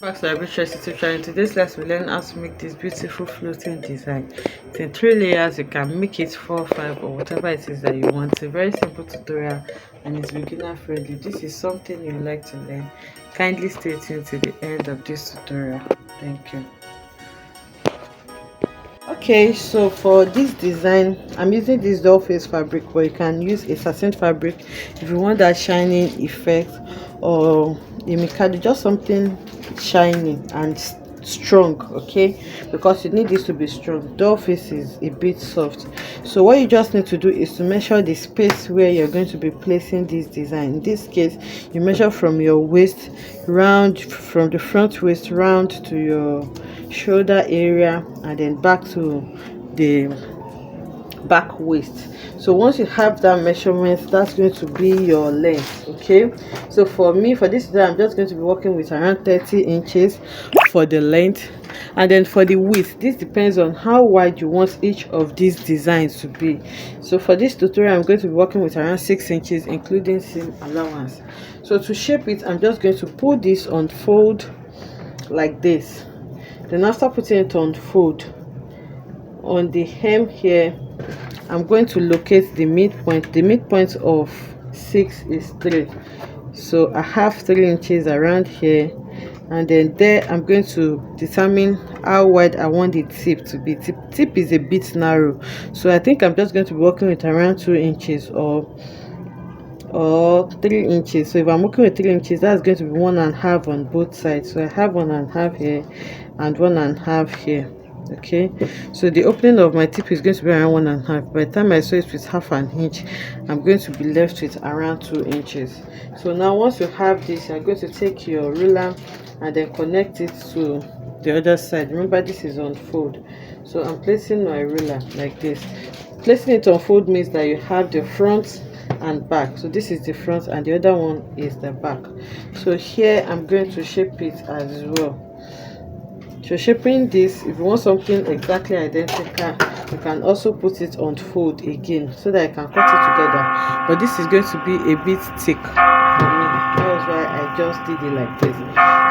Back to Arbitrary Situation. In today's class, we learn how to make this beautiful floating design. It's in 3 layers. You can make it 4, 5, or whatever it is that you want. It's a very simple tutorial and it's beginner friendly. This is something you like to learn. Kindly stay tuned to the end of this tutorial. Thank you. Okay, so for this design, I'm using this doll face fabric, but you can use a satin fabric if you want that shining effect, or a mikado, just something shiny and strong. Okay, because you need this to be strong. Doll face is a bit soft, so what you just need to do is to measure the space where you're going to be placing this design. In this case, you measure from your waist round, from the front waist round to your shoulder area, and then back to the back waist. So once you have that measurement, that's going to be your length. Okay, so for me, for this design, I'm just going to be working with around 30 inches for the length, and then for the width, this depends on how wide you want each of these designs to be. So for this tutorial, I'm going to be working with around 6 inches including seam allowance. So to shape it, I'm just going to pull this on fold like this. Then after putting it on fold, on the hem here, I'm going to locate the midpoint. The midpoint of 6 is 3, so I have 3 inches around here, and then there I'm going to determine how wide I want the tip to be. Tip is a bit narrow, so I think I'm just going to be working with around 2 inches or 3 inches. So if I'm working with 3 inches, that's going to be 1.5 on both sides. So I have 1.5 here and 1.5 here. Okay, so the opening of my tip is going to be around 1.5. By the time I sew it with half an inch, I'm going to be left with around 2 inches. So now once you have this, you're going to take your ruler and then connect it to the other side. Remember, this is on fold, so I'm placing my ruler like this. Placing it on fold means that you have the front and back. So this is the front and the other one is the back. So here I'm going to shape it as well. So shaping this, if you want something exactly identical, you can also put it on fold again so that I can cut it together. But this is going to be a bit thick for me. That was why I just did it like this.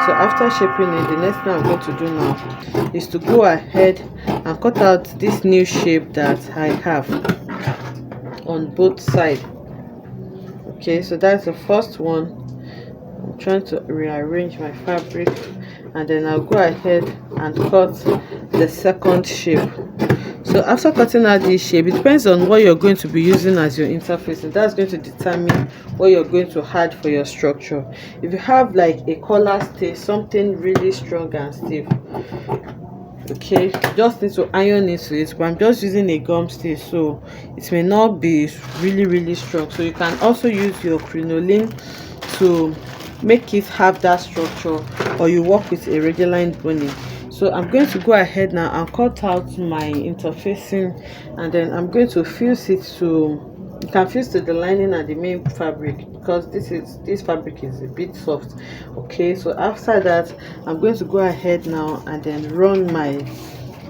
So after shaping it, the next thing I'm going to do now is to go ahead and cut out this new shape that I have on both sides. Okay, so that's the first one. I'm trying to rearrange my fabric, and then I'll go ahead and cut the second shape. So after cutting out this shape, it depends on what you're going to be using as your interface, and that's going to determine what you're going to add for your structure. If you have like a collar stay, something really strong and stiff, okay, you just need to iron into it, but I'm just using a gum stay, so it may not be really strong. So you can also use your crinoline to make it have that structure, or you work with a regular boning. So I'm going to go ahead now and cut out my interfacing, and then I'm going to fuse it to, you can fuse to the lining and the main fabric, because this fabric is a bit soft. Okay, so after that, I'm going to go ahead now and then run my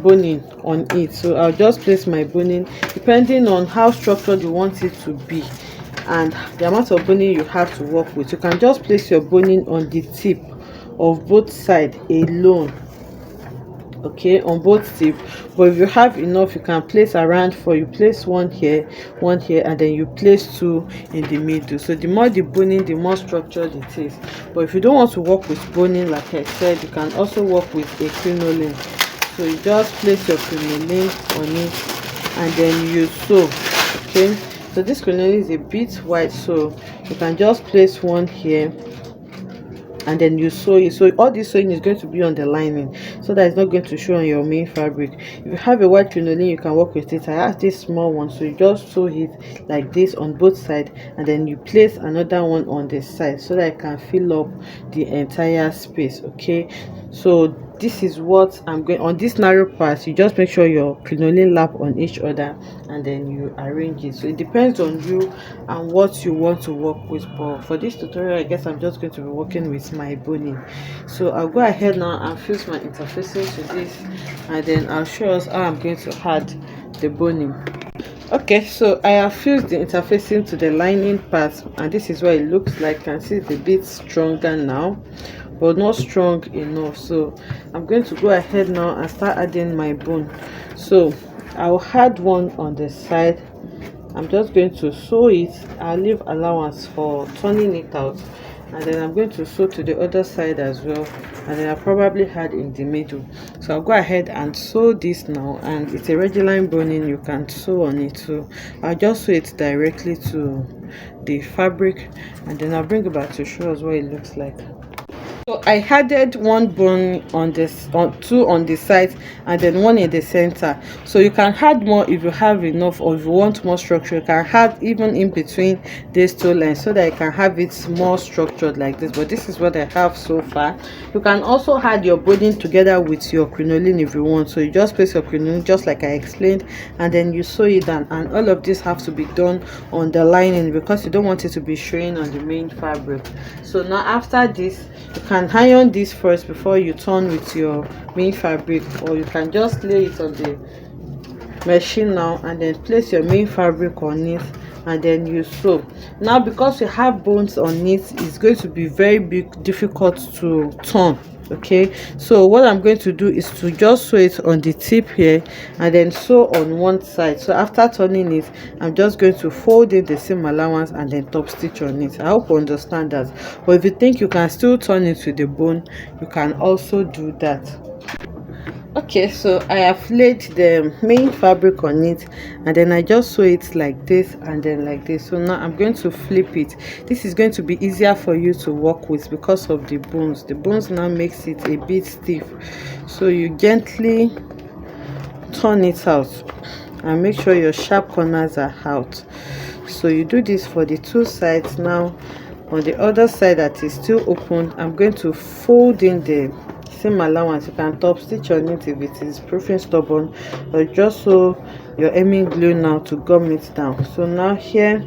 boning on it. So I'll just place my boning depending on how structured you want it to be and the amount of boning you have to work with. You can just place your boning on the tip of both sides alone, okay, on both tips. But if you have enough, you can place around 4. You place one here, and then you place 2 in the middle. So the more the boning, the more structured it is. But if you don't want to work with boning, like I said, you can also work with a crinoline. So you just place your crinoline on it and then you sew. Okay, so this crinoline is a bit wide, so you can just place one here and then you sew it. So all this sewing is going to be on the lining, so that it's not going to show on your main fabric. If you have a white crinoline, you can work with it. I have this small one, so you just sew it like this on both sides, and then you place another one on the side so that I can fill up the entire space. Okay, so this is what I'm going on. This narrow part, you just make sure your crinoline lap on each other and then you arrange it. So it depends on you and what you want to work with, but for this tutorial, I guess I'm just going to be working with my boning. So I'll go ahead now and fuse my interfacing to this, and then I'll show us how I'm going to add the boning. Okay, so I have fused the interfacing to the lining part, and this is what it looks like. You can see it's a bit stronger now. but not strong enough. So I'm going to go ahead now and start adding my bone. So I'll add one on the side. I'm just going to sew it. I'll leave allowance for turning it out, and then I'm going to sew to the other side as well, and then I'll probably add in the middle. So I'll go ahead and sew this now, and it's a regular boning, you can sew on it. So I'll just sew it directly to the fabric, and then I'll bring it back to show us what it looks like. So I added one bone on this, on two on the side, and then one in the center. So you can add more if you have enough, or if you want more structure, you can add even in between these two lines so that you can have it more structured like this. But this is what I have so far. You can also add your boning together with your crinoline if you want. So you just place your crinoline just like I explained, and then you sew it down, and all of this have to be done on the lining because you don't want it to be showing on the main fabric. So now after this, you can iron this first before you turn with your main fabric, or you can just lay it on the machine now and then place your main fabric on it, and then you sew. Now because we have bones on it, it's going to be very difficult to turn. Okay, so what I'm going to do is to just sew it on the tip here, and then sew on one side. So after turning it, I'm just going to fold in the seam allowance and then top stitch on it. I hope you understand that. But if you think you can still turn it with the bone, you can also do that. Okay, so I have laid the main fabric on it, and then I just sew it like this and then like this. So now I'm going to flip it. This is going to be easier for you to work with because of the bones. The bones now makes it a bit stiff, so you gently turn it out and make sure your sharp corners are out. So you do this for the two sides. Now on the other side that is still open, I'm going to fold in the seam allowance. You can top stitch on it if it is proving stubborn, or just sew your hemming glue now to gum it down. So now here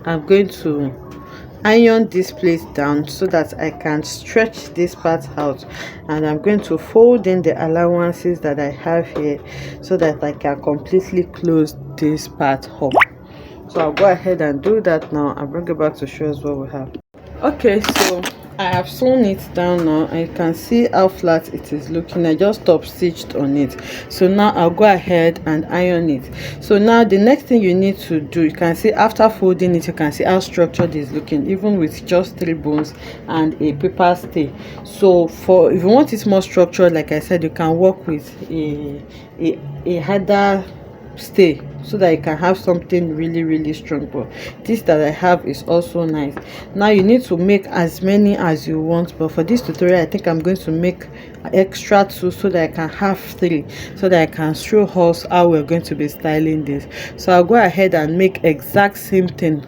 I'm going to iron this place down so that I can stretch this part out, and I'm going to fold in the allowances that I have here so that I can completely close this part up. So I'll go ahead and do that now and bring it back to show us what we have. Okay, so I have sewn it down now, and you can see how flat it is looking. I just top stitched on it. So now I'll go ahead and iron it. So now the next thing you need to do, you can see after folding it, you can see how structured it is looking, even with just 3 bones and a paper stay. So for if you want it more structured, like I said, you can work with a harder stay so that you can have something really strong. But this that I have is also nice. Now you need to make as many as you want, but for this tutorial I think I'm going to make extra 2 so that I can have 3, so that I can show us how we're going to be styling this. So I'll go ahead and make exact same thing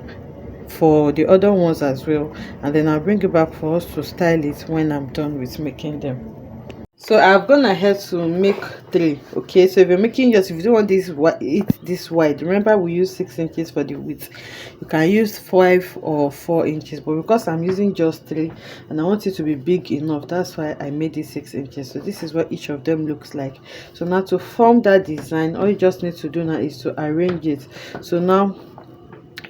for the other ones as well, and then I'll bring it back for us to style it when I'm done with making them. So I've gone ahead to make 3. Okay, so if you're making yours, if you don't want this wide, remember we use 6 inches for the width. You can use 5 or 4 inches, but because I'm using just 3 and I want it to be big enough, that's why I made it 6 inches. So this is what each of them looks like. So now to form that design, all you just need to do now is to arrange it. So now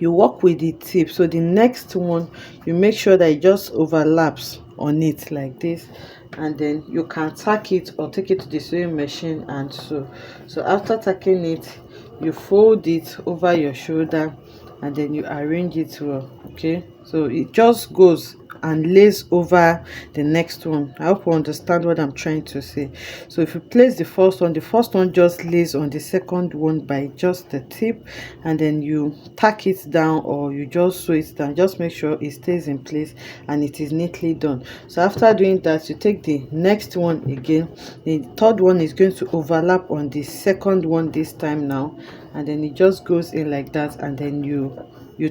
you work with the tip. So the next one, you make sure that it just overlaps on it like this, and then you can tack it or take it to the sewing machine and sew. So after tacking it, you fold it over your shoulder and then you arrange it well. Okay, so it just goes and lays over the next one. I hope you understand what I'm trying to say. So if you place the first one just lays on the second one by just the tip, and then you tack it down or you just sew it down. Just make sure it stays in place and it is neatly done. So after doing that, you take the next one again. The third one is going to overlap on the second one this time now, and then it just goes in like that, and then you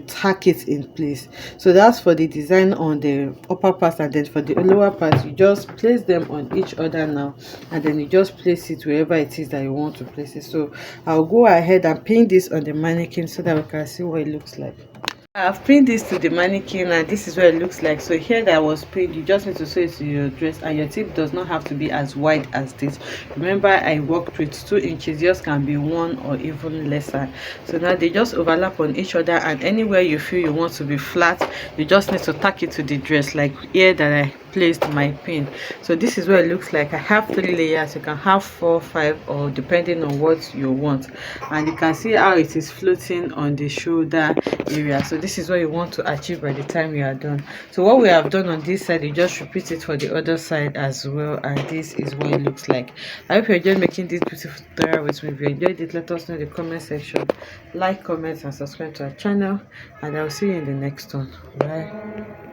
tack it in place. So that's for the design on the upper part, and then for the lower part, you just place them on each other now, and then you just place it wherever it is that you want to place it. So I'll go ahead and pin this on the mannequin so that we can see what it looks like. I've pinned this to the mannequin and this is what it looks like. So here that was pinned, you just need to sew it to your dress, and your tip does not have to be as wide as this. Remember, I worked with 2 inches. Yours can be 1 or even lesser. So now they just overlap on each other, and anywhere you feel you want to be flat, you just need to tack it to the dress, like here that I placed my pin. So this is what it looks like. I have 3 layers. You can have 4, 5, or depending on what you want. And you can see how it is floating on the shoulder area. So this is what you want to achieve by the time you are done. So what we have done on this side, you just repeat it for the other side as well, and this is what it looks like. I hope you enjoyed making this beautiful tutorial with me. If you enjoyed it, let us know in the comment section. Like, comment, and subscribe to our channel, and I'll see you in the next one. Bye.